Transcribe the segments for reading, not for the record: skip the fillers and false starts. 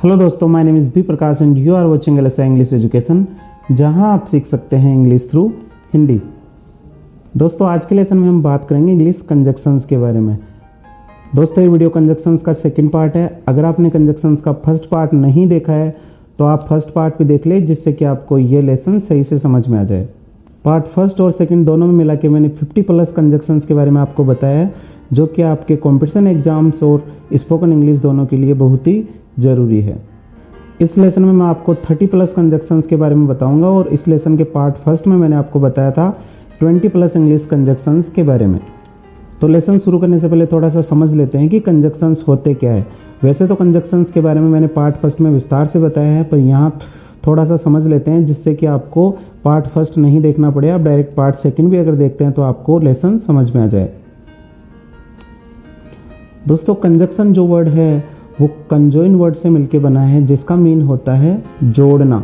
Hello दोस्तों, my name is B Prakash and you are watching LSI English education, जहां आप सीख सकते हैं इंग्लिश थ्रू हिंदी। दोस्तों, आज के लेसन में हम बात करेंगे इंग्लिश कंजक्शंस के बारे में। दोस्तों, ये वीडियो कंजक्शंस का सेकंड पार्ट है। अगर आपने कंजक्शंस का फर्स्ट पार्ट नहीं देखा है तो आप फर्स्ट पार्ट भी देख ले, जिससे कि आपको ये लेसन सही से समझ में आ जाए। पार्ट फर्स्ट और सेकंड दोनों में मिला के मैंने 50+ कंजक्शंस के बारे में आपको बताया है, जो कि आपके कॉम्पिटिशन एग्जाम्स और स्पोकन इंग्लिश दोनों के लिए बहुत ही ज़रूरी है। इस लेसन में मैं आपको 30+ कंजक्शंस के बारे में बताऊंगा और इस लेसन के पार्ट फर्स्ट में मैंने आपको बताया था 20+ इंग्लिश कंजक्शंस के बारे में। तो लेसन शुरू करने से पहले थोड़ा सा समझ लेते हैं कि कंजक्शंस होते क्या है। वैसे तो कंजक्शंस के बारे में मैंने पार्ट फर्स्ट में विस्तार से बताया है, पर यहाँ थोड़ा सा समझ लेते हैं, जिससे कि आपको पार्ट फर्स्ट नहीं देखना पड़े। आप डायरेक्ट पार्ट सेकंड भी अगर देखते हैं तो आपको लेसन समझ में आ जाए। दोस्तों, कंजक्शन जो वर्ड है वो कंजॉइन वर्ड से मिलकर बना है, जिसका मीन होता है जोड़ना।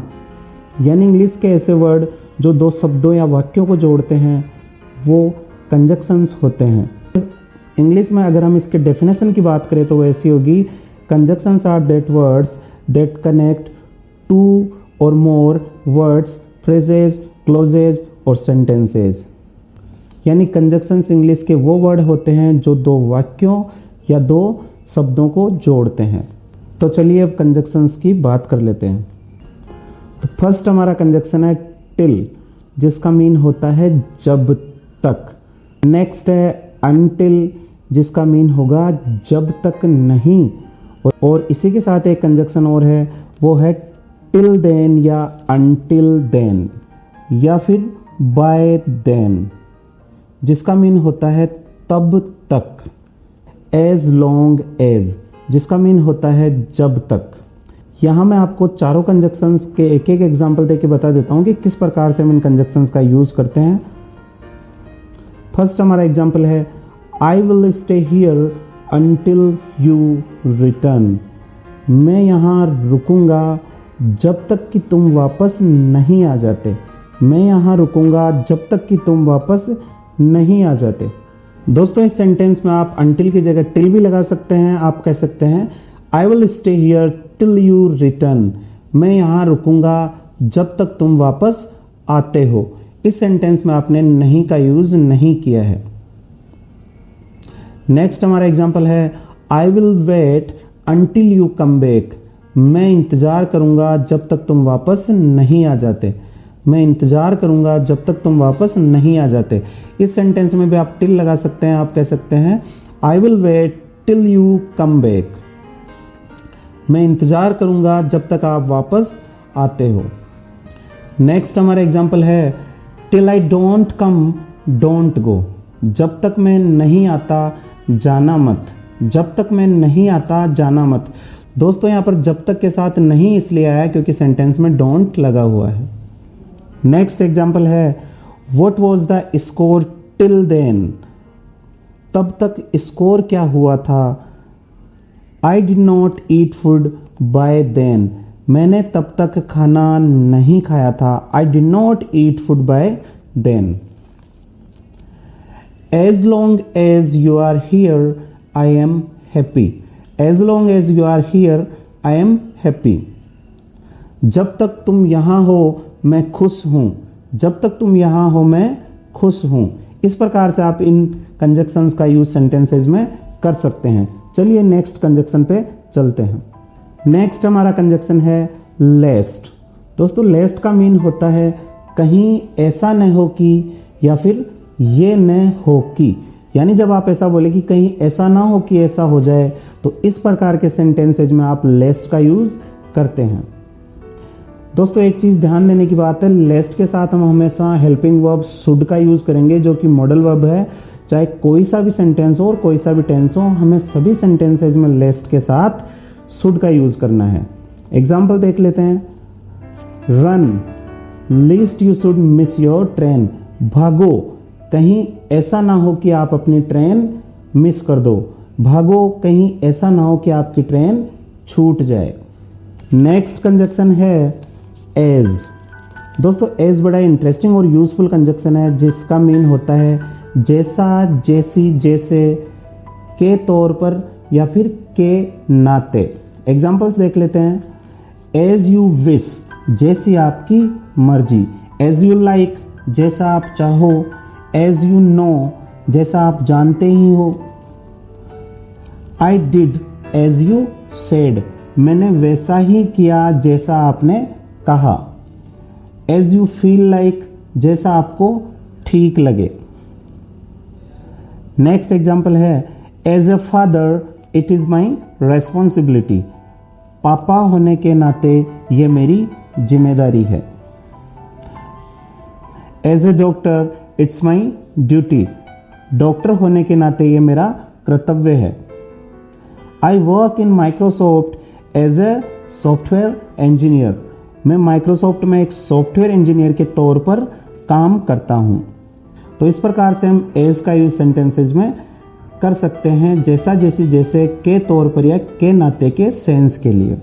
यानी इंग्लिश के ऐसे वर्ड जो दो शब्दों या वाक्यों को जोड़ते हैं वो कंजक्शंस होते हैं। इंग्लिश में अगर हम इसके डेफिनेशन की बात करें तो वैसी होगी, conjunctions are that words that connect two और मोर वर्ड्स, फ्रेजेस, क्लोजेज और सेंटेंसेस। यानी कंजक्शंस इंग्लिश के वो वर्ड होते हैं जो दो वाक्यों या दो शब्दों को जोड़ते हैं। तो चलिए अब कंजक्शंस की बात कर लेते हैं। तो फर्स्ट हमारा कंजक्शन है टिल, जिसका मीन होता है जब तक। नेक्स्ट है अनटिल, जिसका मीन होगा जब तक नहीं। और इसी के साथ एक कंजक्शन और है, वो है टिल देन या अनटिल देन, या फिर बाय देन, जिसका मीन होता है तब तक। एज लॉन्ग एज, जिसका मीन होता है जब तक। यहाँ मैं आपको चारों कंजक्शंस के एक एक एग्जाम्पल देके बता देता हूँ कि किस प्रकार से हम इन कंजक्शंस का यूज करते हैं। फर्स्ट हमारा एग्जाम्पल है, I will stay here until you return. मैं यहाँ रुकूंगा जब तक कि तुम वापस नहीं आ जाते। मैं यहाँ रुकूंगा जब तक कि तुम वापस नहीं आ जाते। दोस्तों, इस सेंटेंस में आप अंटिल की जगह टिल भी लगा सकते हैं। आप कह सकते हैं I will stay here till you return. मैं यहाँ रुकूंगा जब तक तुम वापस आते हो। इस सेंटेंस में आपने नहीं का यूज नहीं किया है। नेक्स्ट हमारा एग्जांपल है, I will wait until you come back. मैं इंतजार करूंगा जब तक तुम वापस नहीं आ जाते। मैं इंतजार करूंगा जब तक तुम वापस नहीं आ जाते। इस सेंटेंस में भी आप टिल लगा सकते हैं। आप कह सकते हैं I will wait till you come back. मैं इंतजार करूंगा जब तक आप वापस आते हो। नेक्स्ट हमारा एग्जांपल है, till I don't come don't go. जब तक मैं नहीं आता जाना मत। जब तक मैं नहीं आता जाना मत। दोस्तों, यहां पर जब तक के साथ नहीं इसलिए आया क्योंकि सेंटेंस में डोंट लगा हुआ है। नेक्स्ट एग्जाम्पल है, what was the score till then. तब तक स्कोर क्या हुआ था। I did not eat food by then. मैंने तब तक खाना नहीं खाया था। I did not eat food by then. As long as you are here I am happy. As long as you are here I am happy. जब तक तुम यहां हो मैं खुश हूं। जब तक तुम यहां हो मैं खुश हूं। इस प्रकार से आप इन कंजक्शंस का यूज सेंटेंसेस में कर सकते हैं। चलिए नेक्स्ट कंजक्शन पे चलते हैं। नेक्स्ट हमारा कंजक्शन है लेस्ट। दोस्तों, लेस्ट का मीन होता है कहीं ऐसा न हो कि, या फिर ये न हो कि। यानी जब आप ऐसा बोले कि कहीं ऐसा ना हो कि ऐसा हो जाए, तो इस प्रकार के सेंटेंसेज में आप लेस्ट का यूज करते हैं। दोस्तों, एक चीज ध्यान देने की बात है, लेस्ट के साथ हम हमेशा हेल्पिंग वर्ब शुड का यूज करेंगे, जो कि मॉडल वर्ब है। चाहे कोई सा भी सेंटेंस हो और कोई सा भी टेंस हो, हमें सभी सेंटेंसेज में लेस्ट के साथ शुड का यूज करना है। एग्जाम्पल देख लेते हैं, run least you should miss your train. भागो, कहीं ऐसा ना हो कि आप अपनी ट्रेन मिस कर दो। भागो, कहीं ऐसा ना हो कि आपकी ट्रेन छूट जाए। नेक्स्ट कंजक्शन है एज। दोस्तों, एज बड़ा इंटरेस्टिंग और यूजफुल कंजक्शन है, जिसका मीन होता है जैसा, जैसी, जैसे, के तौर पर या फिर के नाते। एग्जाम्पल्स देख लेते हैं। एज यू विश, जैसी आपकी मर्जी। एज यू लाइक, जैसा आप चाहो। एज यू नो, जैसा आप जानते ही हो। I did as you said, मैंने वैसा ही किया जैसा आपने कहा। एज यू फील लाइक, जैसा आपको ठीक लगे। नेक्स्ट एग्जाम्पल है as a father it is my responsibility, पापा होने के नाते यह मेरी जिम्मेदारी है। As a doctor it's my duty, doctor होने के नाते यह मेरा कर्तव्य है। I work in Microsoft as a software engineer, मैं माइक्रोसॉफ्ट में एक सॉफ्टवेयर इंजीनियर के तौर पर काम करता हूं। तो इस प्रकार से हम एज का यूज सेंटेंसेज में कर सकते हैं, जैसा जैसी जैसे के तौर पर या के नाते के सेंस के लिए।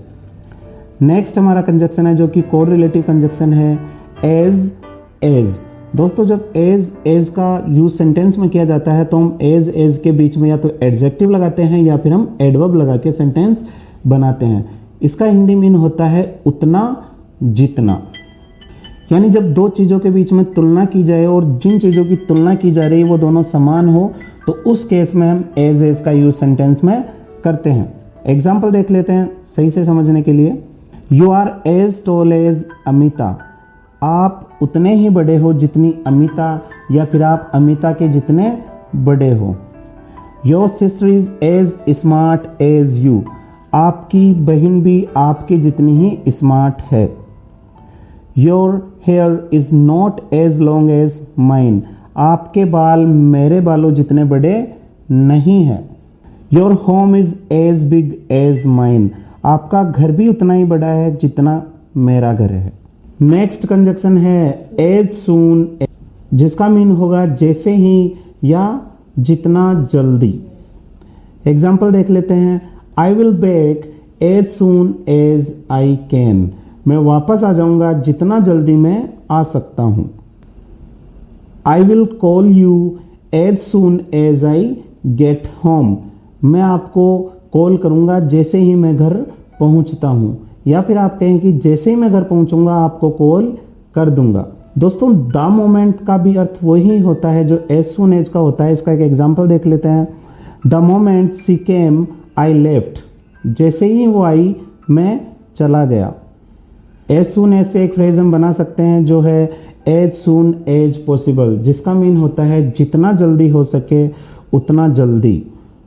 नेक्स्ट हमारा कंजक्शन है जो कि कोरिलेटिव कंजक्शन है, एज एज। दोस्तों जब एज का यूज सेंटेंस में किया जाता है तो हम एज के बीच में या तो एडजेक्टिव लगाते हैं या फिर हम एडवर्ब लगा के सेंटेंस बनाते हैं। इसका हिंदी मीन होता है उतना जितना, यानी जब दो चीजों के बीच में तुलना की जाए और जिन चीजों की तुलना की जा रही है वो दोनों समान हो तो उस केस में हम एज का यूज सेंटेंस में करते हैं। एग्जाम्पल देख लेते हैं सही से समझने के लिए। You are as tall as Amita, आप उतने ही बड़े हो जितनी अमिता, या फिर आप अमिता के जितने बड़े हो। Your sister is as smart as you, आपकी बहन भी आपके जितनी ही स्मार्ट है। Your hair is not as long as mine, आपके बाल मेरे बालों जितने बड़े नहीं है। Your home is as big as mine, आपका घर भी उतना ही बड़ा है जितना मेरा घर है। नेक्स्ट कंजक्शन है एज सून, जिसका मीन होगा जैसे ही या जितना जल्दी। एग्जाम्पल देख लेते हैं। I will back as soon as I can, मैं वापस आ जाऊंगा जितना जल्दी मैं आ सकता हूं। I will call you as soon as I get home, मैं आपको कॉल करूंगा जैसे ही मैं घर पहुंचता हूं, या फिर आप कहें कि जैसे ही मैं घर पहुंचूंगा आपको कॉल कर दूंगा। दोस्तों द मोमेंट का भी अर्थ वही होता है जो एज सून एज का होता है। इसका एक एग्जांपल देख लेते हैं। The moment she came I left, जैसे ही वो आई मैं चला गया। एज सून एज से एक फ्रेज हम बना सकते हैं जो है एज सून एज पॉसिबल, जिसका मीन होता है जितना जल्दी हो सके उतना जल्दी।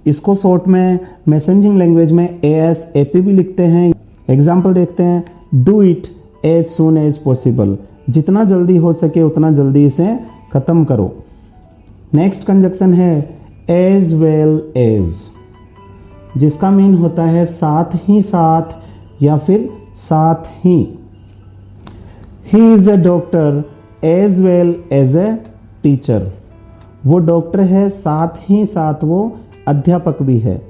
इसको शॉर्ट में मैसेजिंग लैंग्वेज में ASAP भी लिखते हैं। एग्जाम्पल देखते हैं। Do it as soon as possible, जितना जल्दी हो सके उतना जल्दी इसे खत्म करो। नेक्स्ट कंजक्शन है एज वेल एज, जिसका मीन होता है साथ ही साथ या फिर साथ ही। He is a doctor as well as a teacher, वो डॉक्टर है साथ ही साथ वो अध्यापक भी है।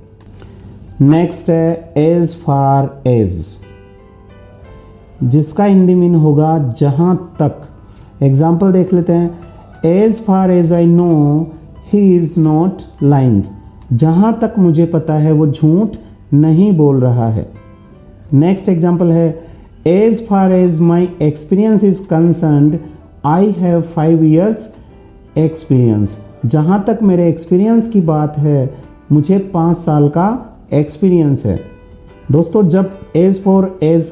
नेक्स्ट है एज फार एज, जिसका हिंदी मीन होगा जहां तक। एग्जाम्पल देख लेते हैं। As far as I know he is not lying, जहां तक मुझे पता है वो झूठ नहीं बोल रहा है। नेक्स्ट एग्जाम्पल है। As far as my experience is concerned I have 5 years experience, जहां तक मेरे एक्सपीरियंस की बात है मुझे 5 साल का एक्सपीरियंस है। दोस्तों जब एज फॉर एज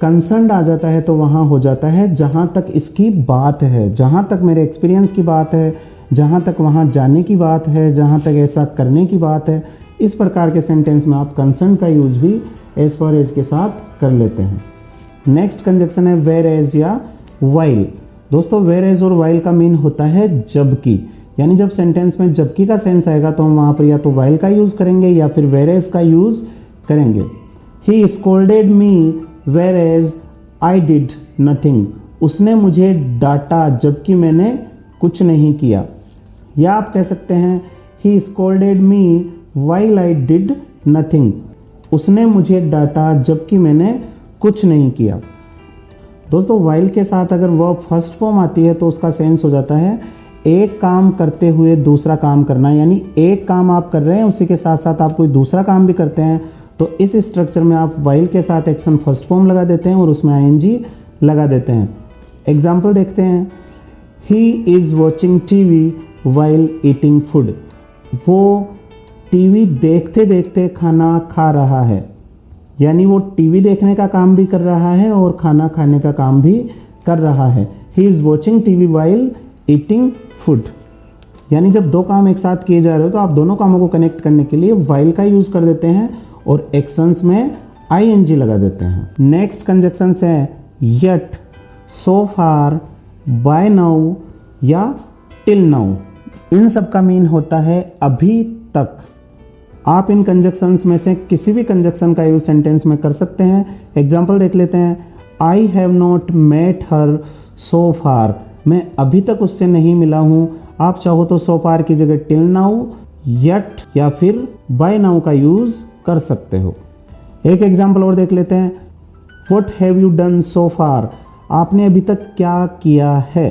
कंसर्न्ड आ जाता है तो वहां हो जाता है जहां तक इसकी बात है, जहां तक मेरे एक्सपीरियंस की बात है, जहां तक वहां जाने की बात है, जहां तक ऐसा करने की बात है। इस प्रकार के सेंटेंस में आप कंसर्न का यूज भी एज फॉर एज के साथ कर लेते हैं। नेक्स्ट कंजक्शन है वेर एज या वाइल। दोस्तों वेर एज और वाइल का मीन होता है जबकि, यानी जब सेंटेंस में जबकि का सेंस आएगा तो हम वहां पर या तो वाइल का यूज करेंगे या फिर वेर एज का यूज करेंगे। He scolded me whereas I did nothing, उसने मुझे डांटा जबकि मैंने कुछ नहीं किया। या आप कह सकते हैं he scolded me while I did nothing, उसने मुझे डांटा जबकि मैंने कुछ नहीं किया। दोस्तों वाइल के साथ अगर वर्ब फर्स्ट फॉर्म आती है तो उसका सेंस हो जाता है एक काम करते हुए दूसरा काम करना, यानी एक काम आप कर रहे हैं उसी के साथ साथ आप कोई दूसरा काम भी करते हैं तो इस स्ट्रक्चर में आप वाइल के साथ एक्शन फर्स्ट फॉर्म लगा देते हैं और उसमें आईएनजी लगा देते हैं। एग्जाम्पल देखते हैं, he is watching TV while eating food. वो टीवी देखते देखते खाना खा रहा है, यानी वो टीवी देखने का काम भी कर रहा है और खाना खाने का काम भी कर रहा है। He is watching TV while eating food. यानी जब दो काम एक साथ किए जा रहे हो तो आप दोनों कामों को कनेक्ट करने के लिए वाइल का यूज कर देते हैं और एक्शंस में आईएनजी लगा देते हैं। नेक्स्ट कंजक्शंस है येट, सो फार, बाय नाउ या टिल नाउ। इन सब का मीन होता है अभी तक। आप इन कंजक्शंस में से किसी भी कंजक्शन का यूज सेंटेंस में कर सकते हैं। एग्जाम्पल देख लेते हैं, I have not met her so far. मैं अभी तक उससे नहीं मिला हूं। आप चाहो तो सो फार की जगह टिल नाउ, येट या फिर बाय नाउ का यूज कर सकते हो। एक एग्जाम्पल और देख लेते हैं, what have you done so far. आपने अभी तक क्या किया है।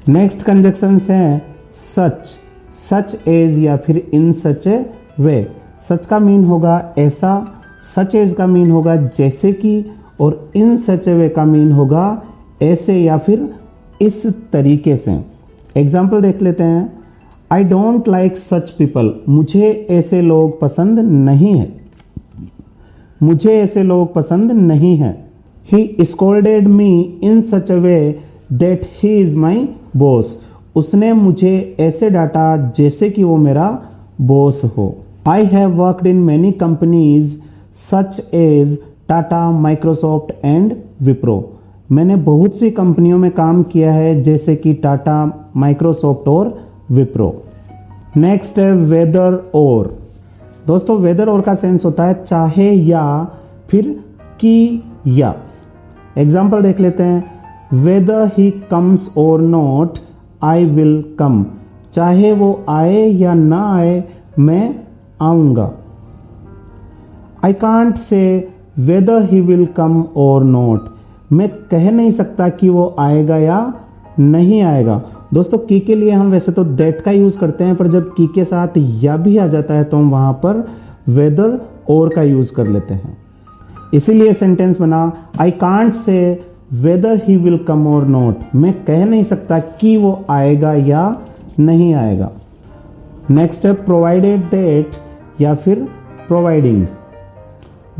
नेक्स्ट कंजक्शंस हैं सच, सच एज या फिर इन सच ए वे। सच का मीन होगा ऐसा, सच एज का मीन होगा जैसे कि, और इन सच ए वे का मीन होगा ऐसे या फिर इस तरीके से। एग्जाम्पल देख लेते हैं, I don't like such people. मुझे ऐसे लोग पसंद नहीं है। मुझे ऐसे लोग पसंद नहीं है। He scolded me in such a way that he is my boss. उसने मुझे ऐसे डांटा जैसे कि वो मेरा बॉस हो। I have worked in many companies such as Tata, Microsoft and Wipro. मैंने बहुत सी कंपनियों में काम किया है जैसे कि टाटा, माइक्रोसॉफ्ट और विप्रो। नेक्स्ट है वेदर और। दोस्तों वेदर और का सेंस होता है चाहे या फिर कि या। एग्जाम्पल देख लेते हैं, वेदर ही कम्स और नॉट आई विल कम। चाहे वो आए या ना आए मैं आऊंगा। I can't say weather he will come और नॉट। मैं कह नहीं सकता कि वो आएगा या नहीं आएगा। दोस्तों की के लिए हम वैसे तो दैट का यूज करते हैं, पर जब की के साथ या भी आ जाता है तो हम वहां पर वेदर और का यूज कर लेते हैं। इसीलिए सेंटेंस बना, I can't say weather he will come और नॉट। मैं कह नहीं सकता कि वो आएगा या नहीं आएगा। नेक्स्ट है प्रोवाइडेड दैट या फिर प्रोवाइडिंग।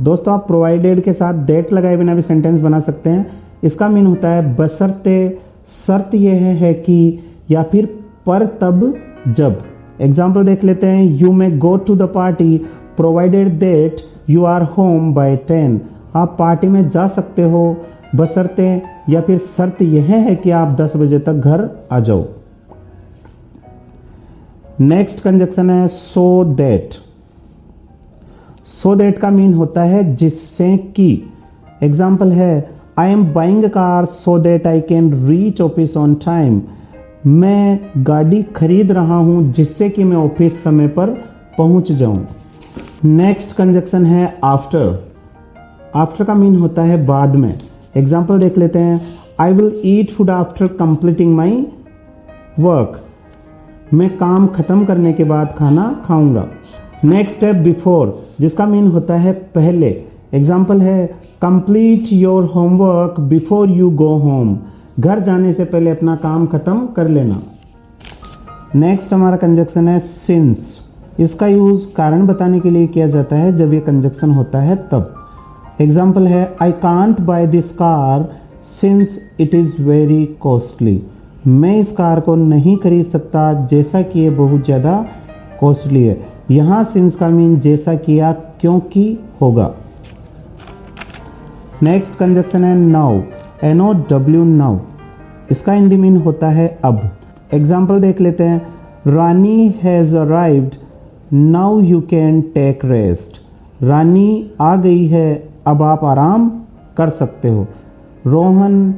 दोस्तों आप प्रोवाइडेड के साथ दैट लगाए बिना भी सेंटेंस बना सकते हैं। इसका मीन होता है बशर्ते, शर्त यह है कि, या फिर पर तब जब। एग्जाम्पल देख लेते हैं, you may go to the party provided that you are home by 10। आप पार्टी में जा सकते हो बशर्ते या फिर शर्त यह है कि आप 10 बजे तक घर आ जाओ। नेक्स्ट कंजक्शन है सो दैट। सो दैट का मीन होता है जिससे कि। एग्जाम्पल है, I am buying a car so that I can reach office on time. मैं गाड़ी खरीद रहा हूं जिससे कि मैं ऑफिस समय पर पहुंच जाऊं। नेक्स्ट कंजक्शन है आफ्टर। आफ्टर का मीन होता है बाद में। एग्जाम्पल देख लेते हैं, I will eat food after completing my work. मैं काम खत्म करने के बाद खाना खाऊंगा। नेक्स्ट है बिफोर, जिसका मीन होता है पहले। एग्जाम्पल है, complete your homework before you go home. घर जाने से पहले अपना काम खत्म कर लेना। नेक्स्ट हमारा कंजक्शन है सिंस। इसका यूज कारण बताने के लिए किया जाता है जब ये कंजक्शन होता है तब। एग्जाम्पल है, I can't by this car since it is very costly. मैं इस कार को नहीं खरीद सकता जैसा कि ये बहुत ज्यादा कॉस्टली है। यहां सिंस का मीन जैसा किया क्योंकि होगा। नेक्स्ट कंजक्शन है नाउ, NOW नाउ। इसका हिंदी मीन होता है अब। एग्जाम्पल देख लेते हैं, Rani has arrived now you can take rest. Rani आ गई है, अब आप आराम कर सकते हो। Rohan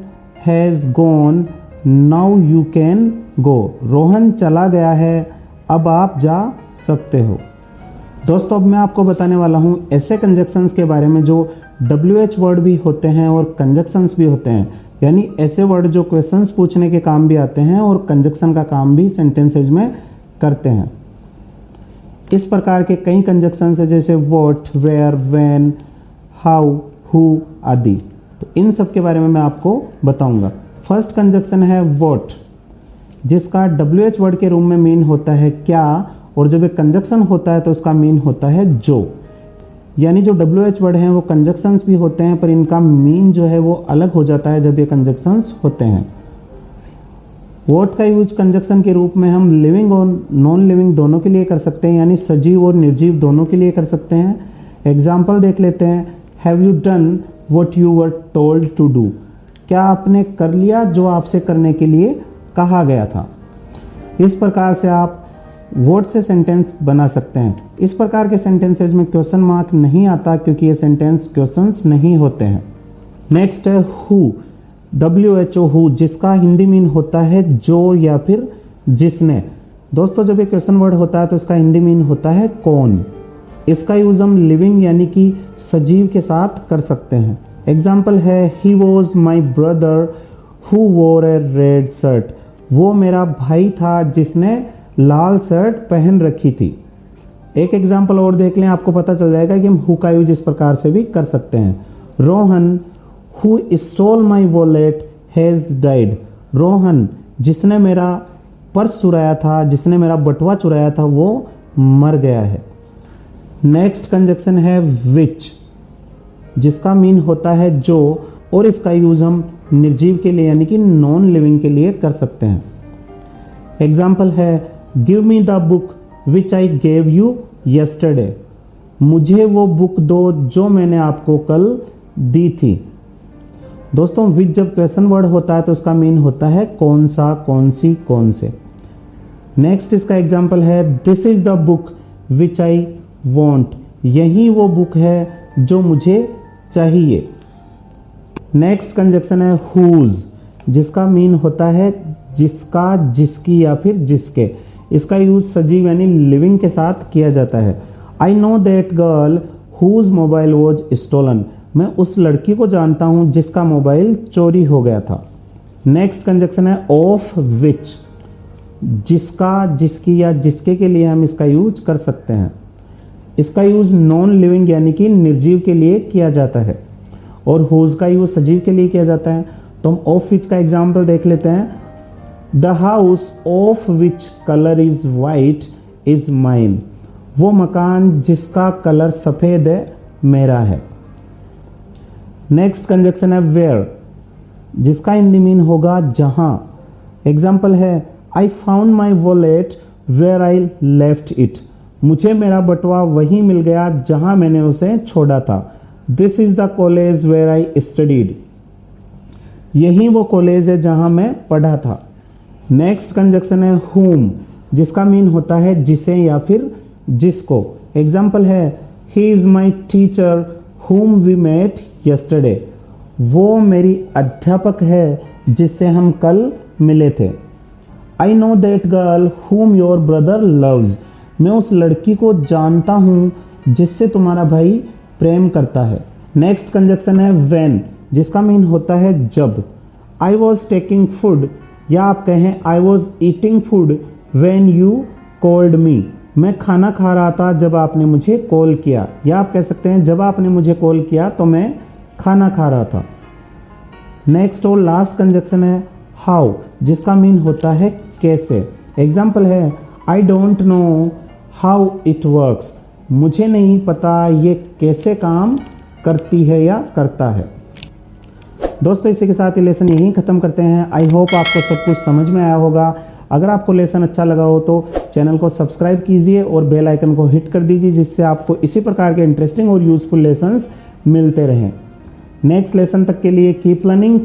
has gone now you can go. Rohan चला गया है, अब आप जा सकते हो। दोस्तों अब मैं आपको बताने वाला हूं ऐसे कंजक्शंस के बारे में जो WH वर्ड भी होते हैं और कंजक्शंस भी होते हैं, यानी ऐसे वर्ड जो क्वेश्चंस पूछने के काम भी आते हैं और कंजक्शन का काम भी सेंटेंसेज में करते हैं। इस प्रकार के कई कंजक्शन है जैसे what, where, when, how, who आदि। तो इन सब के बारे में मैं आपको बताऊंगा। फर्स्ट कंजक्शन है व्हाट, जिसका WH वर्ड के रूप में मीन होता है क्या, और जब एक कंजक्शन होता है तो उसका मीन होता है जो। यानी जो WH वर्ड हैं वो कंजक्शंस भी होते हैं, पर इनका मीन जो है वो अलग हो जाता है जब ये कंजक्शंस होते हैं। व्हाट का यूज कंजक्शन के रूप में हम लिविंग और नॉन लिविंग दोनों के लिए कर सकते हैं, यानी सजीव और निर्जीव दोनों के लिए कर सकते हैं। एग्जाम्पल देख लेते हैं। Have you done what you were told to do, क्या आपने कर लिया जो आपसे करने के लिए कहा गया था। इस प्रकार से आप व्हाट से सेंटेंस बना सकते हैं। इस प्रकार के सेंटेंसेज में क्वेश्चन मार्क नहीं आता क्योंकि ये सेंटेंस क्वेश्चंस नहीं होते हैं। नेक्स्ट है हु, WHO हु, जिसका हिंदी मीन होता है जो या फिर जिसने। दोस्तों जब ये क्वेश्चन वर्ड होता है तो इसका हिंदी मीन होता है कौन। इसका यूज हम लिविंग यानी कि सजीव के साथ कर सकते हैं। एग्जाम्पल है he was my brother who वोर ए रेड शर्ट, वो मेरा भाई था जिसने लाल शर्ट पहन रखी थी। एक एग्जाम्पल और देख लें, आपको पता चल जाएगा कि हम हु का यूज इस प्रकार से भी कर सकते हैं। Rohan who stole my wallet has died, Rohan जिसने मेरा पर्स चुराया था, जिसने मेरा बटुआ चुराया था, वो मर गया है। नेक्स्ट कंजक्शन है विच, जिसका मीन होता है जो, और इसका यूज हम निर्जीव के लिए यानी कि नॉन लिविंग के लिए कर सकते हैं। एग्जाम्पल है give me the book which I gave you yesterday, मुझे वो बुक दो जो मैंने आपको कल दी थी। दोस्तों विच जब क्वेश्चन वर्ड होता है तो उसका मीन होता है कौन सा, कौन सी, कौन से। नेक्स्ट इसका एग्जाम्पल है this is the book which I want, यही वो बुक है जो मुझे चाहिए। नेक्स्ट कंजक्शन है हुज, जिसका मीन होता है जिसका, जिसकी या फिर जिसके। इसका यूज सजीव यानी लिविंग के साथ किया जाता है। I know that girl whose mobile was stolen, मैं उस लड़की को जानता हूं जिसका मोबाइल चोरी हो गया था। नेक्स्ट कंजक्शन है ऑफ विच, जिसका, जिसकी या जिसके के लिए हम इसका यूज कर सकते हैं। इसका यूज नॉन लिविंग यानी कि निर्जीव के लिए किया जाता है, और हुज का यूज सजीव के लिए किया जाता है। तो हम ऑफ विच का एग्जाम्पल देख लेते हैं। The house of which colour is white is mine, वो मकान जिसका कलर सफेद है मेरा है। नेक्स्ट कंजक्शन है वेयर, जिसका हिंदी मीन होगा जहां। एग्जाम्पल है I found my wallet where I left it, मुझे मेरा बटुआ वहीं मिल गया जहां मैंने उसे छोड़ा था। This is the college where I studied, यही वो कॉलेज है जहां मैं पढ़ा था। नेक्स्ट कंजक्शन है whom, जिसका मीन होता है जिसे या फिर जिसको। एग्जाम्पल है he is my teacher whom we met yesterday, वो मेरी अध्यापक है जिससे हम कल मिले थे। आई know that girl whom your brother loves, मैं उस लड़की को जानता हूं जिससे तुम्हारा भाई प्रेम करता है। नेक्स्ट कंजक्शन है when, जिसका मीन होता है जब। आई वॉज टेकिंग फूड, या आप कहें I was eating food when you called me, मैं खाना खा रहा था जब आपने मुझे कॉल किया। या आप कह सकते हैं जब आपने मुझे कॉल किया तो मैं खाना खा रहा था। नेक्स्ट और लास्ट कंजक्शन है हाउ, जिसका मीन होता है कैसे। एग्जाम्पल है I don't know how it works, मुझे नहीं पता ये कैसे काम करती है या करता है। दोस्तों इसी के साथ ये लेसन यहीं खत्म करते हैं। आई होप आपको सब कुछ समझ में आया होगा। अगर आपको लेसन अच्छा लगा हो तो चैनल को सब्सक्राइब कीजिए और बेल आइकन को हिट कर दीजिए, जिससे आपको इसी प्रकार के इंटरेस्टिंग और यूजफुल लेसन्स मिलते रहें। नेक्स्ट लेसन तक के लिए कीप लर्निंग।